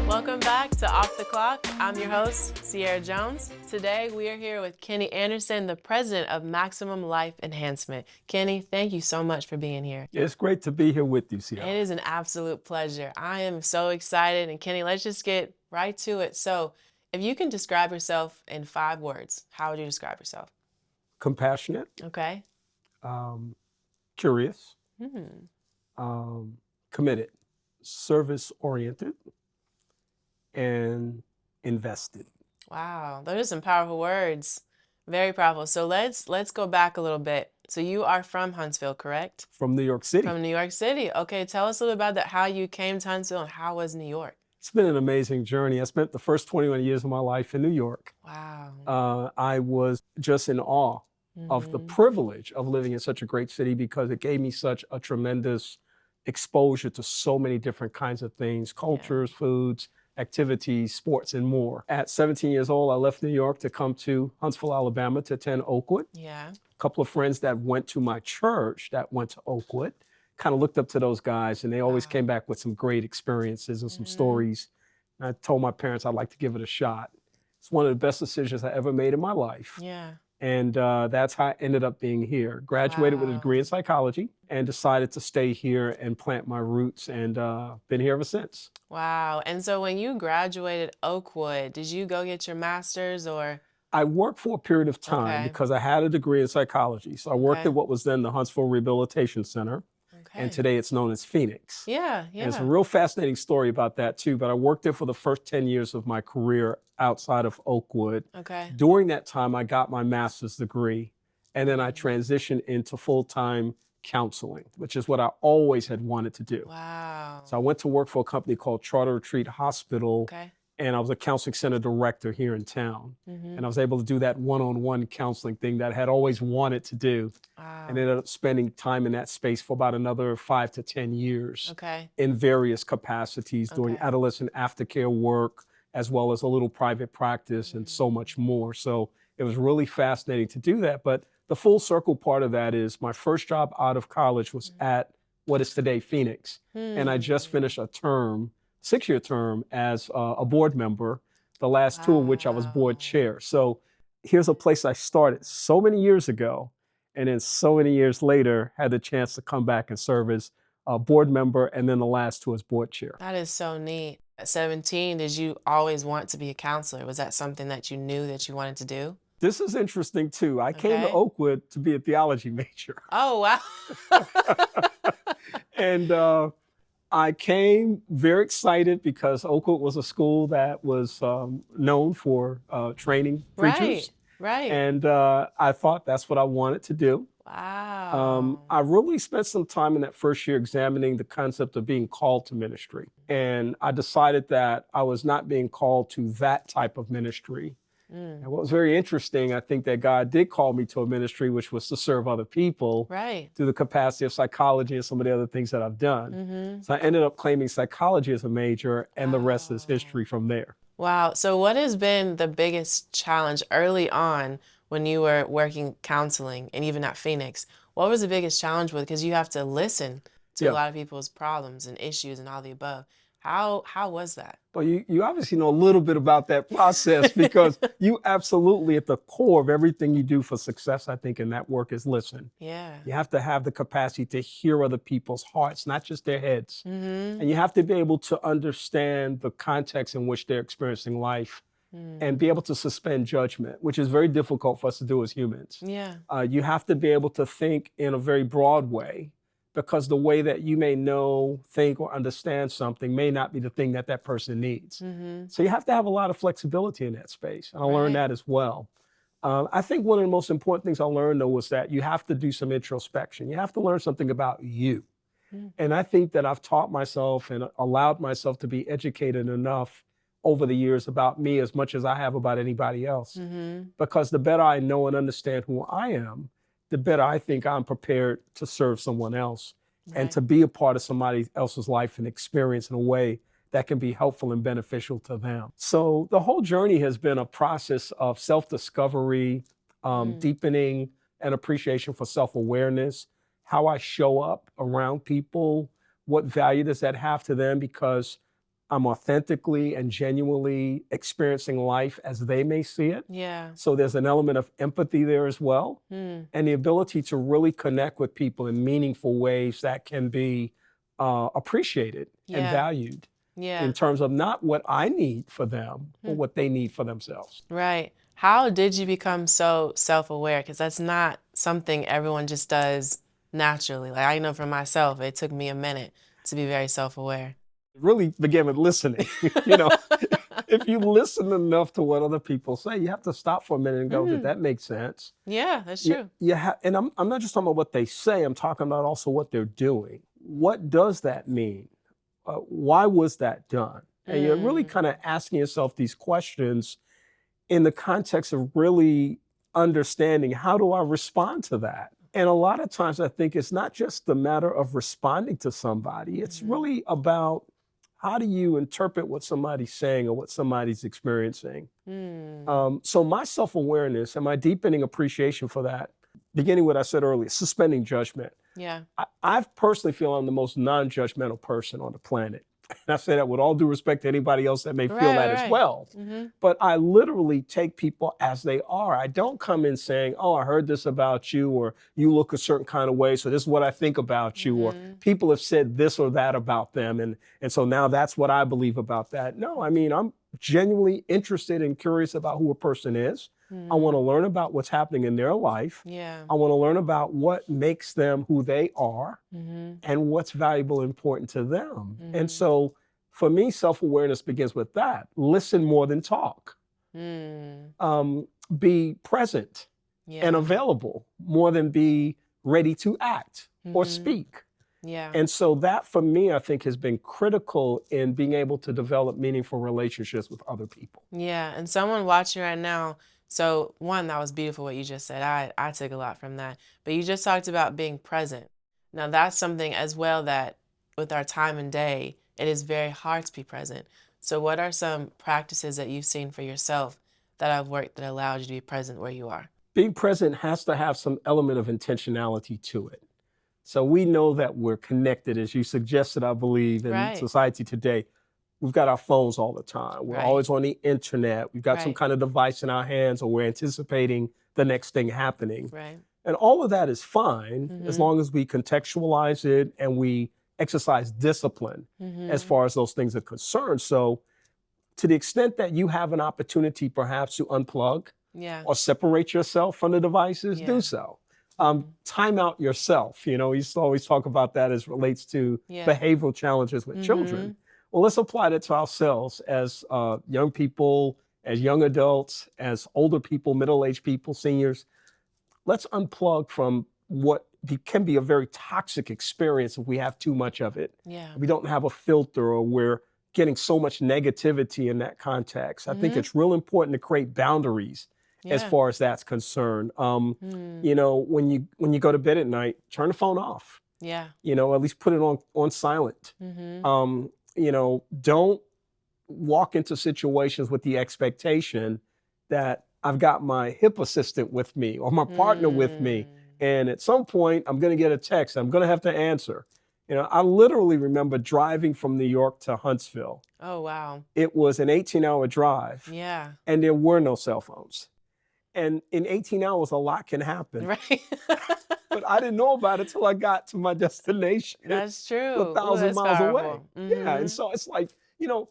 Welcome back to Off the Clock. I'm your host, Sierra Jones. Today we are here with Kenny Anderson, the president of Maximum Life Enhancement. Kenny, thank you so much for being here. It's great to be here with you, Sierra. It is an absolute pleasure. I am so excited. And Kenny, let's just get right to it. So if you can describe yourself in 5 words, how would you describe yourself? Compassionate, Okay. curious, Hmm. committed, service-oriented, and invested. Wow, those are some powerful words. Very powerful. So let's go back a little bit. So you are from Huntsville, correct? From New York City. From New York City. Okay, tell us a little about that, how you came to Huntsville and how was New York? It's been an amazing journey. I spent the first 21 years of my life in New York. Wow. I was just in awe of the privilege of living in such a great city because it gave me such a tremendous exposure to so many different kinds of things, cultures, foods, activities, sports, and more. At 17 years old, I left New York to come to Huntsville, Alabama to attend Oakwood. Yeah. A couple of friends that went to my church that went to Oakwood kind of looked up to those guys, and they always came back with some great experiences and some stories. And I told my parents I'd like to give it a shot. It's one of the best decisions I ever made in my life. Yeah. And that's how I ended up being here. Graduated with a degree in psychology and decided to stay here and plant my roots, and been here ever since. Wow. And so when you graduated Oakwood, did you go get your master's or? I worked for a period of time because I had a degree in psychology. So I worked at what was then the Huntsville Rehabilitation Center. And today it's known as Phoenix. Yeah, yeah. And it's a real fascinating story about that too, but I worked there for the first 10 years of my career outside of Oakwood. Okay. During that time, I got my master's degree, and then I transitioned into full-time counseling, which is what I always had wanted to do. Wow. So I went to work for a company called Charter Retreat Hospital, and I was a counseling center director here in town. And I was able to do that one-on-one counseling thing that I had always wanted to do. Wow. And ended up spending time in that space for about another 5 to 10 years Okay. in various capacities, doing adolescent aftercare work, as well as a little private practice and so much more. So it was really fascinating to do that. But the full circle part of that is my first job out of college was at what is today Phoenix. And I just finished a term, 6-year term as a board member, the last 2 of which I was board chair. So here's a place I started so many years ago, and then so many years later had the chance to come back and serve as a board member, and then the last 2 as board chair. That is so neat. At 17, did you always want to be a counselor? Was that something that you knew that you wanted to do? This is interesting too. I came to Oakwood to be a theology major. Oh, wow. And I came very excited because Oakwood was a school that was known for training preachers. Right. And I thought that's what I wanted to do. Wow. I really spent some time in that first year examining the concept of being called to ministry. And I decided that I was not being called to that type of ministry. And what was very interesting, I think that God did call me to a ministry, which was to serve other people through the capacity of psychology and some of the other things that I've done. So I ended up claiming psychology as a major, and the rest is history from there. Wow. So what has been the biggest challenge early on when you were working counseling and even at Phoenix? What was the biggest challenge with? Because you have to listen to a lot of people's problems and issues and all the above. How was that? Well, you obviously know a little bit about that process because you absolutely at the core of everything you do for success, I think, in that work is listen. Yeah. You have to have the capacity to hear other people's hearts, not just their heads. And you have to be able to understand the context in which they're experiencing life and be able to suspend judgment, which is very difficult for us to do as humans. Yeah. You have to be able to think in a very broad way, because the way that you may know, think, or understand something may not be the thing that that person needs. So you have to have a lot of flexibility in that space. And I learned that as well. I think one of the most important things I learned, though, was that you have to do some introspection. You have to learn something about you. And I think that I've taught myself and allowed myself to be educated enough over the years about me as much as I have about anybody else. Because the better I know and understand who I am, the better I think I'm prepared to serve someone else and to be a part of somebody else's life and experience in a way that can be helpful and beneficial to them. So the whole journey has been a process of self-discovery, deepening an appreciation for self-awareness, how I show up around people, what value does that have to them because I'm authentically and genuinely experiencing life as they may see it. Yeah. So there's an element of empathy there as well, Mm. and the ability to really connect with people in meaningful ways that can be appreciated and Yeah. valued in Yeah. terms of not what I need for them, but Hmm. what they need for themselves. Right. How did you become so self-aware? Because that's not something everyone just does naturally. Like I know for myself, it took me a minute to be very self-aware. It really began with listening. You know, if you listen enough to what other people say, you have to stop for a minute and go, did Mm. that make sense? Yeah, that's Yeah, true. and I'm not just talking about what they say, I'm talking about also what they're doing. What does that mean? Why was that done? And you're really Mm. kind of asking yourself these questions in the context of really understanding how do I respond to that? And a lot of times I think it's not just the matter of responding to somebody, it's Mhm. really about how do you interpret what somebody's saying or what somebody's experiencing. Mm. So my self-awareness and my deepening appreciation for that, beginning with what I said earlier, suspending judgment. Yeah. I personally feel I'm the most non-judgmental person on the planet. And I say that with all due respect to anybody else that may feel Right, that right, as right. well. Mm-hmm. But I literally take people as they are. I don't come in saying, oh, I heard this about you, or you look a certain kind of way, so this is what I think about you, or Mm-hmm. people have said this or that about them, and so now that's what I believe about that. No, I mean, I'm genuinely interested and curious about who a person is. I want Mm-hmm. to learn about what's happening in their life. Yeah. I want to learn about what makes them who they are Mm-hmm. and what's valuable and important to them. And Mm-hmm. so for me, self-awareness begins with that. Listen more than talk. Mm. Um, be present and Yeah. available more than be ready to act or Mm-hmm. speak. Yeah. And so that for me, I think has been critical in being able to develop meaningful relationships with other people. Yeah. And someone watching right now, so one, that was beautiful what you just said. I took a lot from that. But you just talked about being present. Now that's something as well that with our time and day, it is very hard to be present. So what are some practices that you've seen for yourself that have worked that allowed you to be present where you are? Being present has to have some element of intentionality to it. So we know that we're connected, as you suggested, I believe, in Right. society today. We've got our phones all the time. We're Right. always on the internet. We've got some Right. kind of device in our hands, or we're anticipating the next thing happening. Right. And all of that is fine as Mm-hmm. long as we contextualize it and we exercise discipline as Mm-hmm. far as those things are concerned. So, to the extent that you have an opportunity perhaps to unplug Yeah. or separate yourself from the devices, do Yeah. so. Mm-hmm. Time out yourself. You know, we used to always talk about that as relates to Yeah. behavioral challenges with Mm-hmm. children. Well, let's apply that to ourselves as young people, as young adults, as older people, middle-aged people, seniors. Let's unplug from what can be a very toxic experience if we have too much of it. Yeah. We don't have a filter, or we're getting so much negativity in that context. I think Mm-hmm. it's real important to create boundaries as Yeah. far as that's concerned. Mm. You know, when you go to bed at night, turn the phone off. Yeah. You know, at least put it on silent. Mm-hmm. You know, don't walk into situations with the expectation that I've got my hip assistant with me or my partner with me. Mm. And at some point, I'm going to get a text. I'm going to have to answer. You know, I literally remember driving from New York to Huntsville. Oh, wow. It was an 18-hour drive, Yeah. and there were no cell phones. And in 18 hours, a lot can happen. Right. But I didn't know about it till I got to my destination That's true. a Ooh, 1,000 that's miles away. powerful. Yeah. And Mm-hmm. so it's like, you know,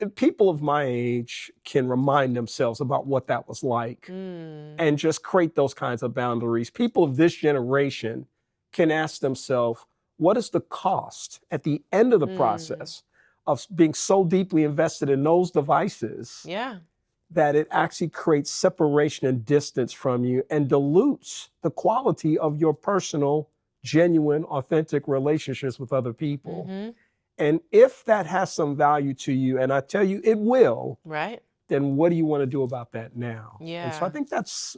and people of my age can remind themselves about what that was like Mm. and just create those kinds of boundaries. People of this generation can ask themselves, what is the cost at the end of the Mm. process of being so deeply invested in those devices Yeah. that it actually creates separation and distance from you and dilutes the quality of your personal, genuine, authentic relationships with other people? Mm-hmm. And if that has some value to you, and I tell you it will, Right. then what do you want to do about that now? And so I Yeah. think that's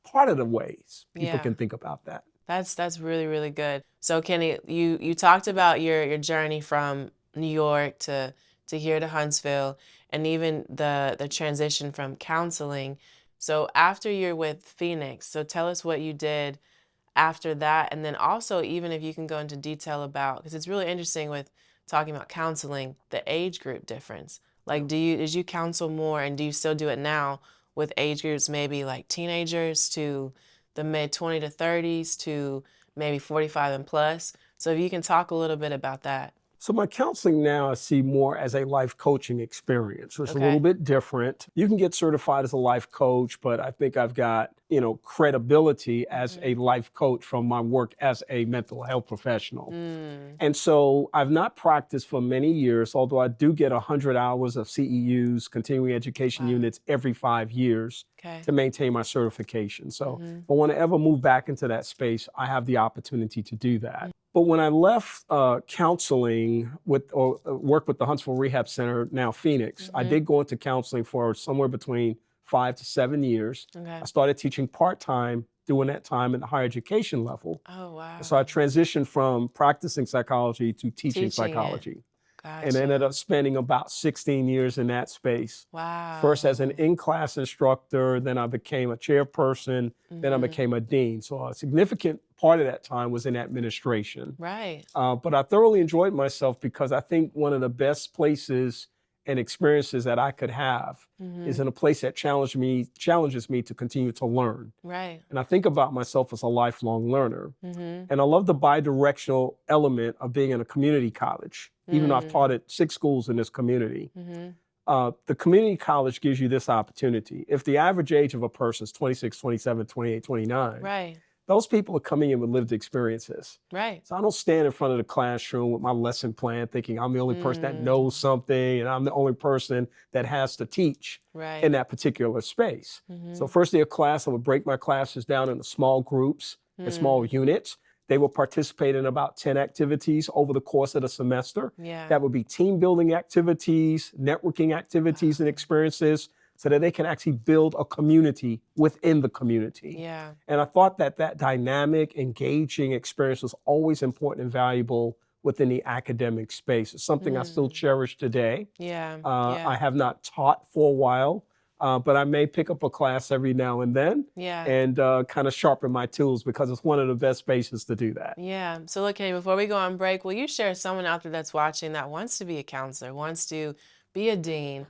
part of the ways people Yeah. can think about that. That's really, really good. So Kenny, you talked about your journey from New York to here to Huntsville and even the transition from counseling. So after you're with Phoenix, so tell us what you did after that? And then also, even if you can go into detail about, because it's really interesting with talking about counseling, the age group difference. Like, did you counsel more, and do you still do it now with age groups, maybe like teenagers to the mid 20 to 30s to maybe 45 and plus? So if you can talk a little bit about that. So my counseling now I see more as a life coaching experience. It's a little Okay. bit different. You can get certified as a life coach, but I think I've got, credibility as a life coach from my work as a mental health professional. And so I've not practiced for many years, although I do get 100 hours of CEUs, continuing education Wow. units, every 5 years Okay. to maintain my certification. So if I want to ever move back into that space, I have the opportunity to do that. But when I left counseling or work with the Huntsville Rehab Center, now Phoenix, I did go into counseling for somewhere between 5 to 7 years. Okay. I started teaching part-time during that time at the higher education level. Oh, wow. So I transitioned from practicing psychology to teaching Teaching it. psychology. And Gotcha. ended up spending about 16 years in that space. Wow. First as an in-class instructor, then I became a chairperson, then I became a dean. So a significant part of that time was in administration. Right. But I thoroughly enjoyed myself because I think one of the best places and experiences that I could have is in a place that challenges me to continue to learn. Right. And I think about myself as a lifelong learner. And I love the bidirectional element of being in a community college, even though I've taught at 6 schools in this community. The community college gives you this opportunity. If the average age of a person is 26, 27, 28, 29, Right. those people are coming in with lived experiences. Right. So I don't stand in front of the classroom with my lesson plan thinking I'm the only person that knows something and I'm the only person that has to teach Right. in that particular space. So first day of class, I would break my classes down into small groups and small units. They will participate in about 10 activities over the course of the semester. Yeah. That would be team building activities, networking activities and experiences, so that they can actually build a community within the community. Yeah. And I thought that dynamic, engaging experience was always important and valuable within the academic space. It's something I still cherish today. Yeah. I have not taught for a while, but I may pick up a class every now and then Yeah. and kind of sharpen my tools because it's one of the best spaces to do that. Yeah. So look, Kenny, before we go on break, will you share someone out there that's watching that wants to be a counselor, wants to be a dean?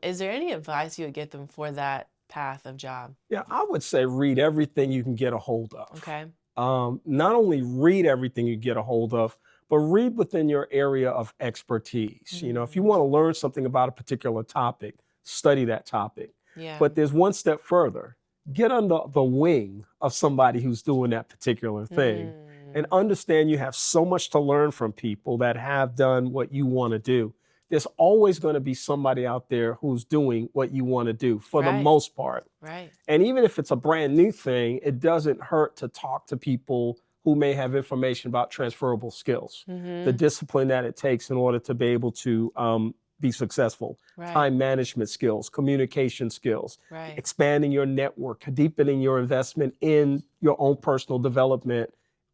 Is there any advice you would get them for that path of job? Yeah, I would say read everything you can get a hold of. Okay. Not only read everything you get a hold of, but read within your area of expertise. If you want to learn something about a particular topic, study that topic. Yeah. But there's one step further. Get under the wing of somebody who's doing that particular thing and understand you have so much to learn from people that have done what you want to do. There's always going to be somebody out there who's doing what you want to do for the most part. Right. And even if it's a brand new thing, it doesn't hurt to talk to people who may have information about transferable skills, the discipline that it takes in order to be able to be successful, time management skills, communication skills, expanding your network, deepening your investment in your own personal development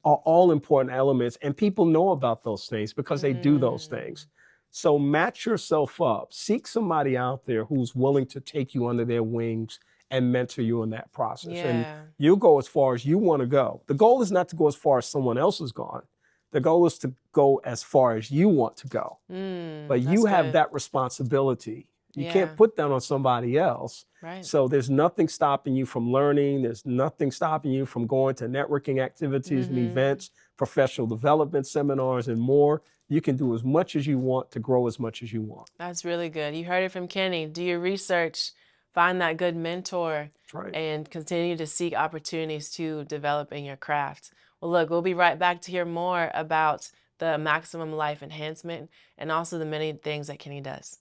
are all important elements. And people know about those things because they do those things. So match yourself up. Seek somebody out there who's willing to take you under their wings and mentor you in that process. Yeah. And you'll go as far as you want to go. The goal is not to go as far as someone else has gone. The goal is to go as far as you want to go. But you have that responsibility. You can't put that on somebody else. Right. So there's nothing stopping you from learning. There's nothing stopping you from going to networking activities and events, professional development seminars, and more. You can do as much as you want to grow as much as you want. That's really good. You heard it from Kenny. Do your research, find that good mentor, and continue to seek opportunities to develop in your craft. Well, look, we'll be right back to hear more about the maximum life enhancement and also the many things that Kenny does.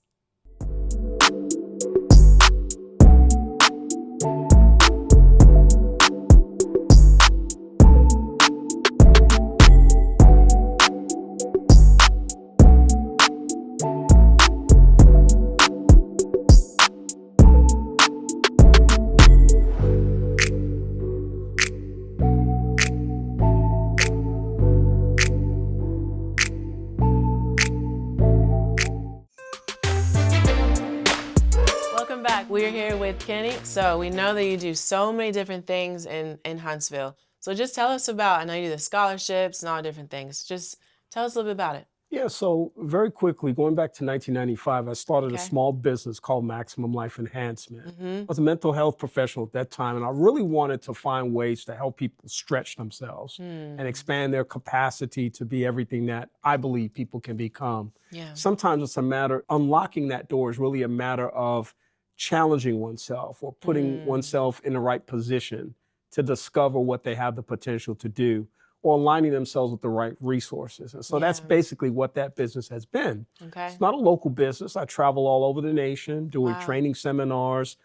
Welcome back. We're here with Kenny. So we know that you do so many different things in Huntsville. So just tell us about, I know you do the scholarships and all different things. Just tell us a little bit about it. Yeah, so very quickly, going back to 1995, I started a Okay. small business called Maximum Life Enhancement. I Mm-hmm. was a mental health professional at that time, and I really wanted to find ways to help people stretch themselves and Hmm. expand their capacity to be everything that I believe people can become. Yeah. Sometimes it's a matter, unlocking that door is really a matter of challenging oneself or putting Mm. oneself in the right position to discover what they have the potential to do or aligning themselves with the right resources. And so that's Yeah. basically what that business has been. Okay. It's not a local business. I travel all over the nation doing Wow. training seminars,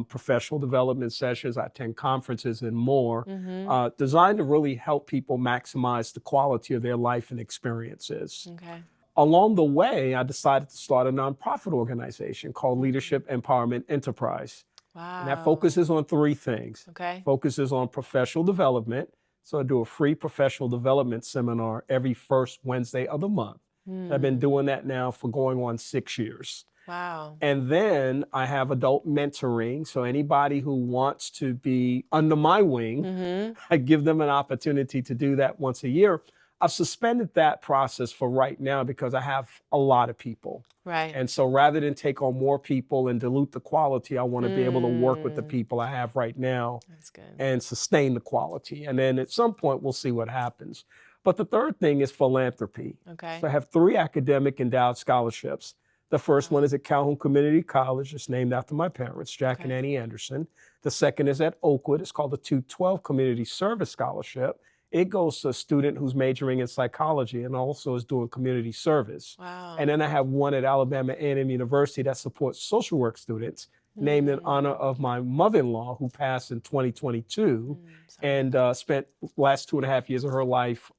professional development sessions. I attend conferences and more, Mm-hmm. designed to really help people maximize the quality of their life and experiences. Okay. Along the way, I decided to start a nonprofit organization called Mm. Leadership Empowerment Enterprise. And that Wow. focuses on three things. Okay. Focuses on professional development. So I do a free professional development seminar every first Wednesday of the month. I've been Hmm. doing that now for going on 6 years. Wow. And then I have adult mentoring. So anybody who wants to be under my wing, Mm-hmm. I give them an opportunity to do that once a year. I've suspended that process for right now because I have a lot of people. Right. And so rather than take on more people and dilute the quality, I want to be able to work with the Mm. people I have right now That's good. and sustain the quality. And then at some point, we'll see what happens. But the third thing is philanthropy. Okay. So I have 3 academic endowed scholarships. The first one Wow. is at Calhoun Community College. It's named after my parents, Jack and Okay. Annie Anderson. The second is at Oakwood. It's called the 212 Community Service Scholarship. It goes to a student who's majoring in psychology and also is doing community service. And Wow. then I have one at Alabama A&M University that supports social work students, named in honor Mm. of my mother-in-law who passed in 2022 Sorry to and hear spent the last 2.5 years of her life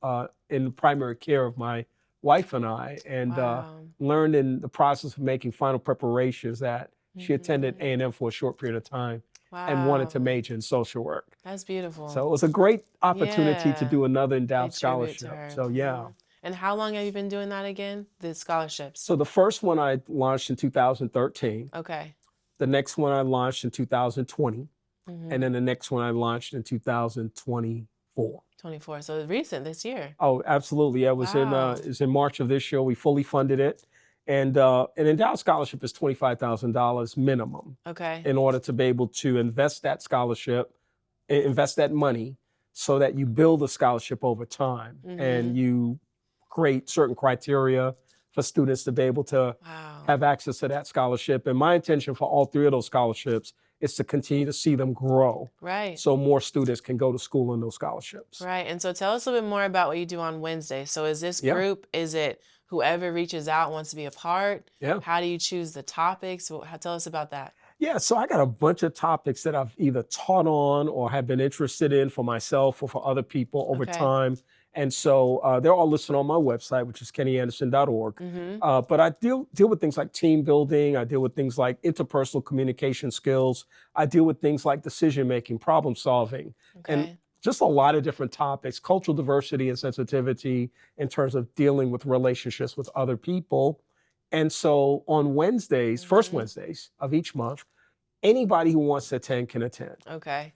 in the primary care of my wife and I, that. and Wow. learned in the process of making final preparations that she attended Mm-hmm. A&M for a short period of time and wanted to Wow. major in social work. That's beautiful. So it was a great opportunity to Yeah. do another Pay endowed tribute to scholarship. her. So yeah. Hmm. And how long have you been doing that again? The scholarships. So the first one I launched in 2013. Okay. The next one I launched in 2020. And Mm-hmm. then the next one I launched in 2024. 24. So recent this year. Oh, absolutely. Yeah, Wow. it was in March of this year. We fully funded it. And an endowed scholarship is $25,000 minimum Okay. in order to be able to invest that scholarship, invest that money so that you build a scholarship over time Mm-hmm. and you create certain criteria for students to be able to Wow. have access to that scholarship. And my intention for all 3 of those scholarships is to continue to see them grow Right. so more students can go to school on those scholarships. Right. And so tell us a little bit more about what you do on Wednesday. So is this Yeah, group, is it whoever reaches out wants to be a part? yeah. How do you choose the topics? Tell us about that. Yeah, so I got a bunch of topics that I've either taught on or have been interested in for myself or for other people over Okay. time. And so they're all listed on my website, which is kennyanderson.org. Mm-hmm. But I deal with things like team building. I deal with things like interpersonal communication skills. I deal with things like decision making, problem solving, and Okay. just a lot of different topics, cultural diversity and sensitivity in terms of dealing with relationships with other people. And so on Wednesdays, first Mm-hmm. Wednesdays of each month, anybody who wants to attend can attend. Okay.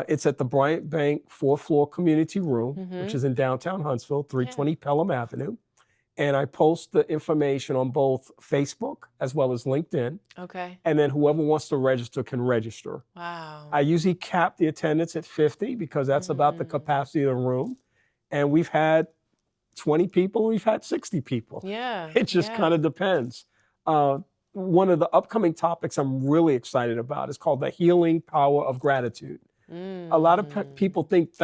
It's at the Bryant Bank 4th floor community room, which Mm-hmm. is in downtown Huntsville, Yeah. 320 Pelham Avenue. And I post the information on both Facebook as well as LinkedIn. Okay. And then whoever wants to register can register. Wow. I usually cap the attendance at 50 because that's about the Mm. capacity of the room. And we've had 20 people, we've had 60 people. Yeah. It just kind Yeah. of depends. One of the upcoming topics I'm really excited about is called the healing power of gratitude. A lot of Mm. people think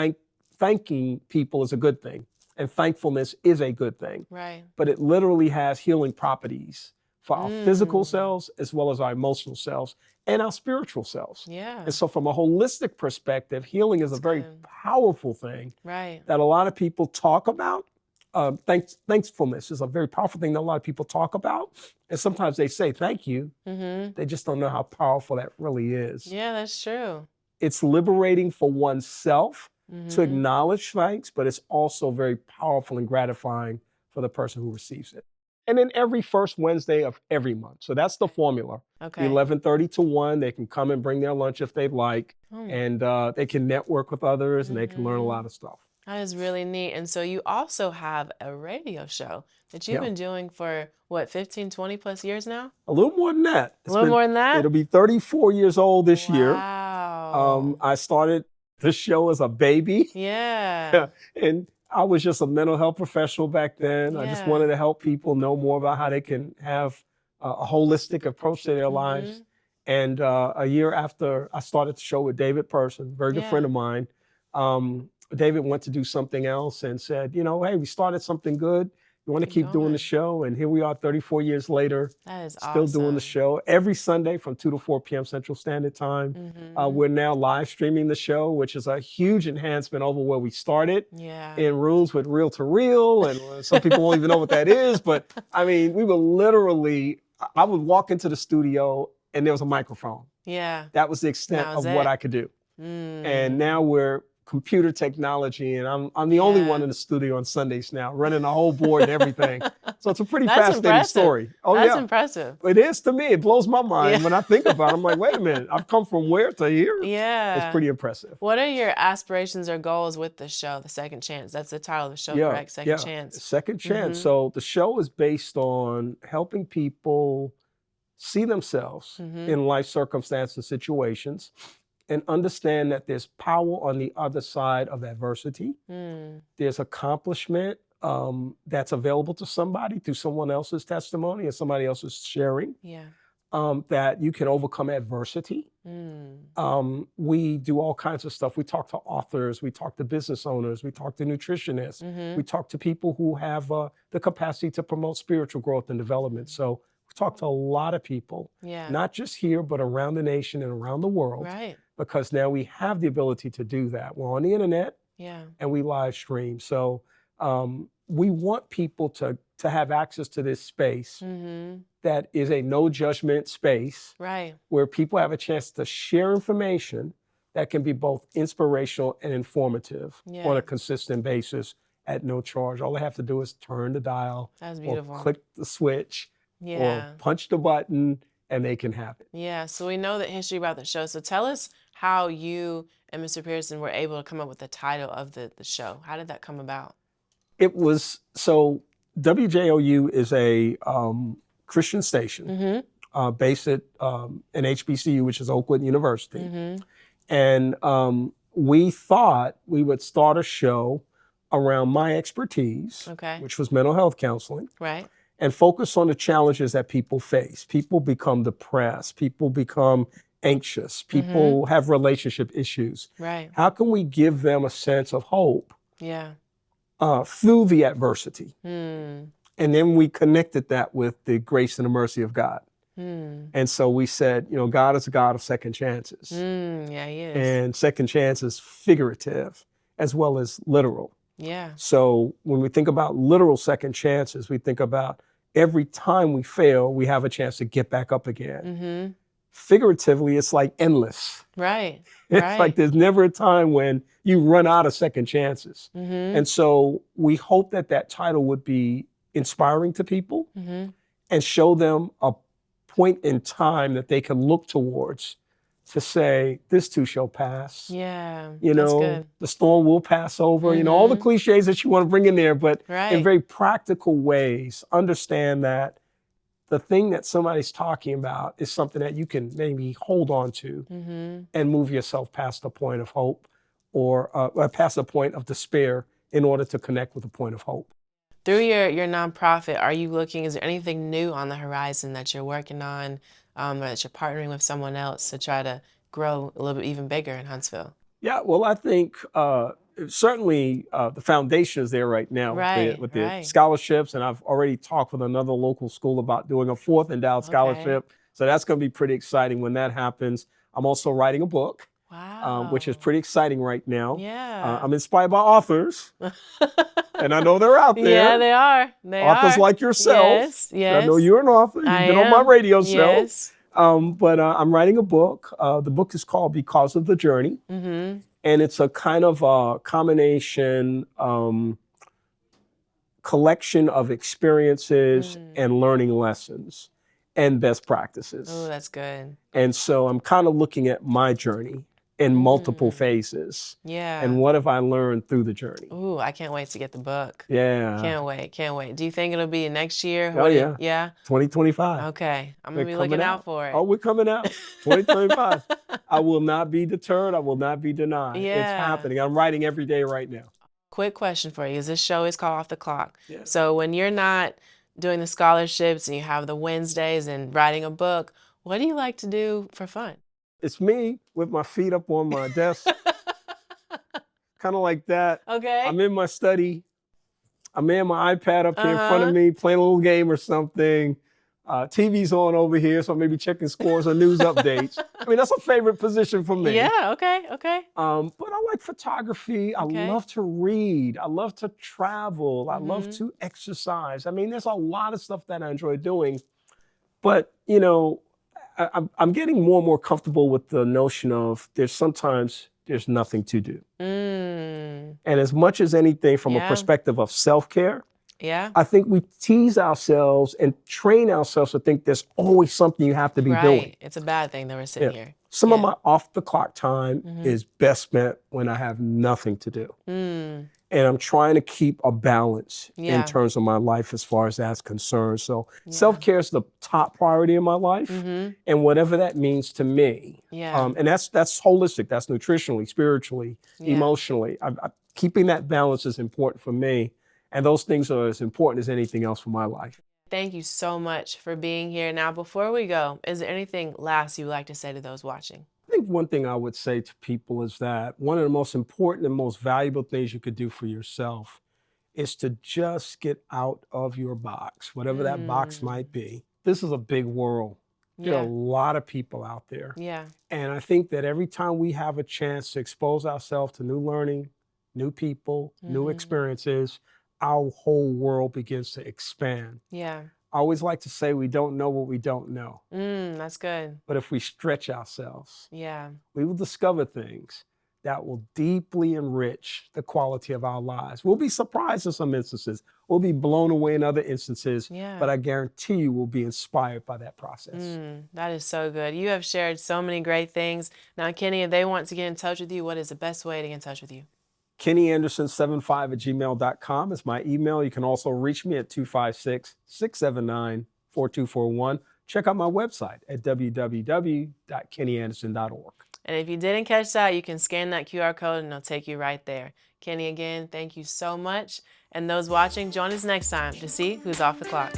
thanking people is a good thing, and thankfulness is a good thing, Right. but it literally has healing properties for our physical Mm. selves as well as our emotional selves and our spiritual selves. Yeah. And so, from a holistic perspective, healing is a That's very good. powerful thing Right. that a lot of people talk about. Thankfulness is a very powerful thing that a lot of people talk about. And sometimes they say thank you. Mm-hmm. They just don't know how powerful that really is. Yeah, that's true. It's liberating for oneself to Mm-hmm. acknowledge thanks, but it's also very powerful and gratifying for the person who receives it. And then every first Wednesday of every month. So that's the formula. Okay. 11:30 to 1, they can come and bring their lunch if they'd like. Hmm. And they can network with others and they can learn a lot of stuff. That is really neat. And so you also have a radio show that you've Yeah. been doing for what, 15, 20 plus years now? A little more than that. A little more than that? It'll be 34 years old this year. Wow. I started this show as a baby. Yeah. And I was just a mental health professional back then. I just Yeah. wanted to help people know more about how they can have a holistic approach to their lives. And a year after I started the show with David Person, very good friend of mine, David went to do something else and said, you know, hey, we started something good. You want to keep doing the show? And here we are 34 years later, That is still doing the show every Sunday from 2 to 4 p.m. Central Standard Time. We're now live streaming the show, which is a huge enhancement over where we started in rooms with reel to reel. And some people won't even know what that is. But I mean, we were literally, I would walk into the studio and there was a microphone. Yeah. That was the extent of what I could do. And now we're computer technology, and I'm the only one in the studio on Sundays now, running the whole board and everything. So it's a pretty fascinating story. Oh, That's impressive. It is to me. It blows my mind when I think about it. I'm like, wait a minute, I've come from where to here? Yeah. It's pretty impressive. What are your aspirations or goals with the show, The Second Chance? That's the title of the show, correct? Second Chance. Second Chance. So the show is based on helping people see themselves in life circumstances and situations, and understand that there's power on the other side of adversity. There's accomplishment that's available to somebody through someone else's testimony and somebody else's sharing. That you can overcome adversity. We do all kinds of stuff. We talk to authors, we talk to business owners, we talk to nutritionists, we talk to people who have the capacity to promote spiritual growth and development. So we talk to a lot of people, not just here, but around the nation and around the world. Because now we have the ability to do that. We're on the internet and we live stream. So we want people to have access to this space that is a no judgment space where people have a chance to share information that can be both inspirational and informative on a consistent basis at no charge. All they have to do is turn the dial or click the switch or punch the button and they can have it. Yeah, so we know the history about the show. So tell us how you and Mr. Pearson were able to come up with the title of the show. How did that come about? It was, so WJOU is a Christian station based at an HBCU, which is Oakwood University. And we thought we would start a show around my expertise, which was mental health counseling. And focus on the challenges that people face. People become depressed. People become anxious. People have relationship issues. How can we give them a sense of hope through the adversity? And then we connected that with the grace and the mercy of God. And so we said, you know, God is a God of second chances. Yeah, he is. And second chance is figurative as well as literal. So when we think about literal second chances, we think about every time we fail, we have a chance to get back up again. Figuratively, it's like endless. It's like there's never a time when you run out of second chances. And so we hope that that title would be inspiring to people and show them a point in time that they can look towards to say, this too shall pass. You know, the storm will pass over. You know, all the cliches that you want to bring in there, but in very practical ways, understand that the thing that somebody's talking about is something that you can maybe hold on to and move yourself past the point of hope or past the point of despair in order to connect with the point of hope. Through your nonprofit, are you looking, is there anything new on the horizon that you're working on, or that you're partnering with someone else to try to grow a little bit even bigger in Huntsville? Yeah, well, I think certainly the foundation is there right now with the scholarships, and I've already talked with another local school about doing a fourth endowed scholarship. So that's going to be pretty exciting when that happens. I'm also writing a book, which is pretty exciting right now. I'm inspired by authors, and I know they're out there. Yeah, they are. Authors like yourself. I know you're an author. You've been on my radio show. But I'm writing a book. The book is called Because of the Journey. And it's a kind of a combination collection of experiences and learning lessons and best practices. Oh, that's good. And so I'm kind of looking at my journey in multiple phases. Yeah. And what have I learned through the journey? Ooh, I can't wait to get the book. Yeah. Can't wait, can't wait. Do you think it'll be next year? Oh, yeah. Yeah? 2025. Okay, I'm We're gonna be coming looking out for it. Oh, we're coming out. 2025. I will not be deterred. I will not be denied. It's Yeah. happening. I'm writing every day right now. Quick question for you, 'cause this show is called Off the Clock. Yeah. So when you're not doing the scholarships and you have the Wednesdays and writing a book, what do you like to do for fun? It's me with my feet up on my desk, kind of like that. Okay. I'm in my study. I'm in my iPad up here in front of me, playing a little game or something. TV's on over here, so maybe checking scores or news updates. I mean, that's a favorite position for me. Yeah, okay. But I like photography. I love to read. I love to travel. I love to exercise. I mean, there's a lot of stuff that I enjoy doing. But, you know, I'm getting more and more comfortable with the notion of sometimes there's nothing to do. And as much as anything from a perspective of self-care, I think we tease ourselves and train ourselves to think there's always something you have to be doing. It's a bad thing that we're sitting here. Some of my off-the-clock time is best spent when I have nothing to do. And I'm trying to keep a balance in terms of my life as far as that's concerned. So self-care is the top priority in my life, and whatever that means to me. And that's holistic. That's nutritionally, spiritually, emotionally. Keeping that balance is important for me. And those things are as important as anything else for my life. Thank you so much for being here. Now, before we go, is there anything last you would like to say to those watching? I think one thing I would say to people is that one of the most important and most valuable things you could do for yourself is to just get out of your box, whatever that box might be. This is a big world. There are a lot of people out there. And I think that every time we have a chance to expose ourselves to new learning, new people, new experiences, our whole world begins to expand. I always like to say we don't know what we don't know. That's good. But if we stretch ourselves, we will discover things that will deeply enrich the quality of our lives. We'll be surprised in some instances. We'll be blown away in other instances. But I guarantee you we'll be inspired by that process. That is so good. You have shared so many great things. Now, Kenny, if they want to get in touch with you, what is the best way to get in touch with you? KennyAnderson75@gmail.com is my email. You can also reach me at 256-679-4241. Check out my website at www.kennyanderson.org. And if you didn't catch that, you can scan that QR code and it'll take you right there. Kenny, again, thank you so much. And those watching, join us next time to see who's off the clock.